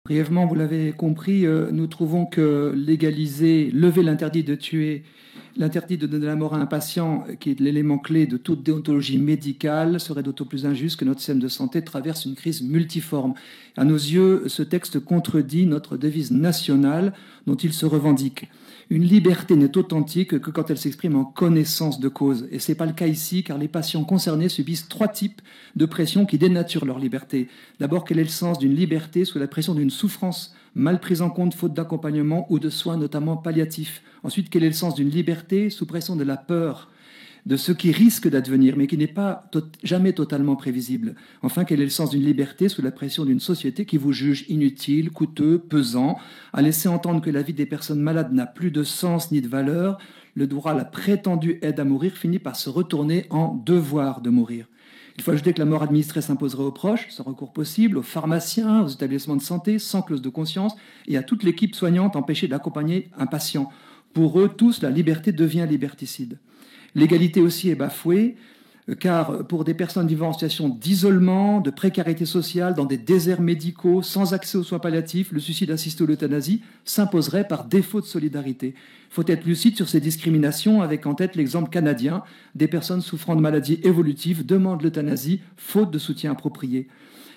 Brièvement, vous l'avez compris, nous trouvons que lever l'interdit de tuer, l'interdit de donner la mort à un patient, qui est l'élément clé de toute déontologie médicale, serait d'autant plus injuste que notre système de santé traverse une crise multiforme. À nos yeux, ce texte contredit notre devise nationale dont il se revendique. Une liberté n'est authentique que quand elle s'exprime en connaissance de cause. Et ce n'est pas le cas ici, car les patients concernés subissent 3 types de pression qui dénaturent leur liberté. D'abord, quel est le sens d'une liberté sous la pression d'une souffrance mal prise en compte faute d'accompagnement ou de soins, notamment palliatifs? Ensuite, quel est le sens d'une liberté sous pression de la peur de ce qui risque d'advenir, mais qui n'est pas jamais totalement prévisible? Enfin, quel est le sens d'une liberté sous la pression d'une société qui vous juge inutile, coûteux, pesant, à laisser entendre que la vie des personnes malades n'a plus de sens ni de valeur? Le droit à la prétendue aide à mourir finit par se retourner en devoir de mourir. Il faut ajouter que la mort administrée s'imposerait aux proches, sans recours possible, aux pharmaciens, aux établissements de santé, sans clause de conscience, et à toute l'équipe soignante empêchée d'accompagner un patient. Pour eux tous, la liberté devient liberticide. L'égalité aussi est bafouée, car pour des personnes vivant en situation d'isolement, de précarité sociale, dans des déserts médicaux, sans accès aux soins palliatifs, le suicide assisté ou l'euthanasie s'imposerait par défaut de solidarité. Il faut être lucide sur ces discriminations, avec en tête l'exemple canadien. Des personnes souffrant de maladies évolutives demandent l'euthanasie, faute de soutien approprié.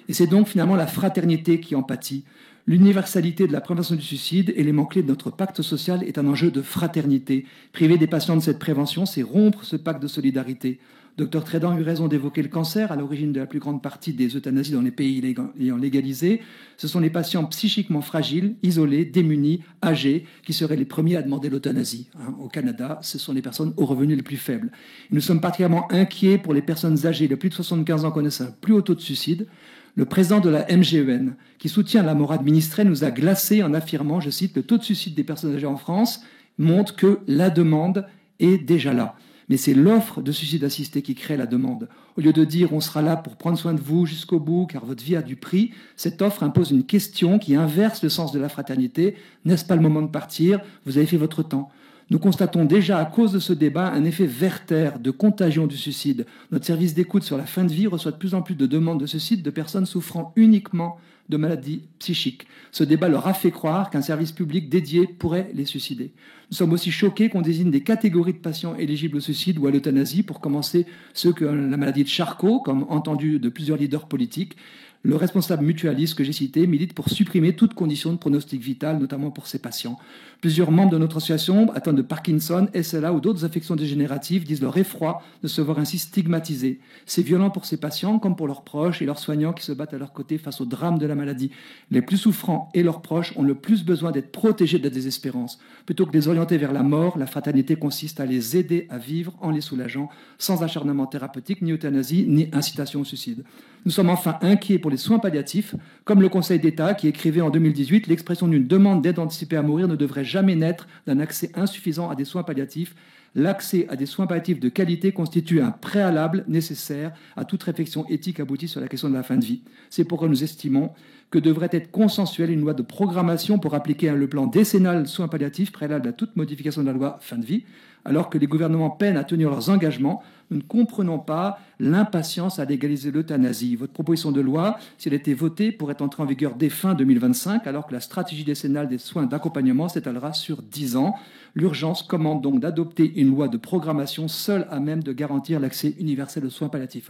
Et c'est donc finalement la fraternité qui en pâtit. L'universalité de la prévention du suicide, élément clé de notre pacte social, est un enjeu de fraternité. Priver des patients de cette prévention, c'est rompre ce pacte de solidarité. Dr Trédan a eu raison d'évoquer le cancer, à l'origine de la plus grande partie des euthanasies dans les pays ayant légalisé. Ce sont les patients psychiquement fragiles, isolés, démunis, âgés, qui seraient les premiers à demander l'euthanasie. Au Canada, ce sont les personnes aux revenus les plus faibles. Nous sommes particulièrement inquiets pour les personnes âgées de plus de 75 ans connaissant un plus haut taux de suicide. Le président de la MGEN, qui soutient la mort administrée, nous a glacés en affirmant, je cite, « Le taux de suicide des personnes âgées en France montre que la demande est déjà là ». Mais c'est l'offre de suicide assisté qui crée la demande. Au lieu de dire « on sera là pour prendre soin de vous jusqu'au bout car votre vie a du prix », cette offre impose une question qui inverse le sens de la fraternité. N'est-ce pas le moment de partir? Vous avez fait votre temps. Nous constatons déjà, à cause de ce débat, un effet Werther de contagion du suicide. Notre service d'écoute sur la fin de vie reçoit de plus en plus de demandes de suicide de personnes souffrant uniquement de maladies psychiques. Ce débat leur a fait croire qu'un service public dédié pourrait les suicider. Nous sommes aussi choqués qu'on désigne des catégories de patients éligibles au suicide ou à l'euthanasie, pour commencer ceux qui ont la maladie de Charcot, comme entendu de plusieurs leaders politiques. Le responsable mutualiste que j'ai cité milite pour supprimer toute condition de pronostic vital, notamment pour ces patients. Plusieurs membres de notre association, atteints de Parkinson, SLA ou d'autres affections dégénératives, disent leur effroi de se voir ainsi stigmatisés. C'est violent pour ces patients, comme pour leurs proches et leurs soignants qui se battent à leur côté face au drame de la maladie. Les plus souffrants et leurs proches ont le plus besoin d'être protégés de la désespérance. Plutôt que de les orienter vers la mort, la fraternité consiste à les aider à vivre en les soulageant, sans acharnement thérapeutique, ni euthanasie, ni incitation au suicide. Nous sommes enfin inquiets pour les soins palliatifs, comme le Conseil d'État qui écrivait en 2018 « L'expression d'une demande d'aide anticipée à mourir ne devrait jamais naître d'un accès insuffisant à des soins palliatifs. L'accès à des soins palliatifs de qualité constitue un préalable nécessaire à toute réflexion éthique aboutie sur la question de la fin de vie. C'est pourquoi nous estimons que devrait être consensuelle une loi de programmation pour appliquer le plan décennal de soins palliatifs préalable à toute modification de la loi fin de vie. Alors que les gouvernements peinent à tenir leurs engagements, nous ne comprenons pas l'impatience à légaliser l'euthanasie. Votre proposition de loi, si elle était votée, pourrait entrer en vigueur dès fin 2025, alors que la stratégie décennale des soins d'accompagnement s'étalera sur 10 ans. L'urgence commande donc d'adopter une loi de programmation seule à même de garantir l'accès universel aux soins palliatifs.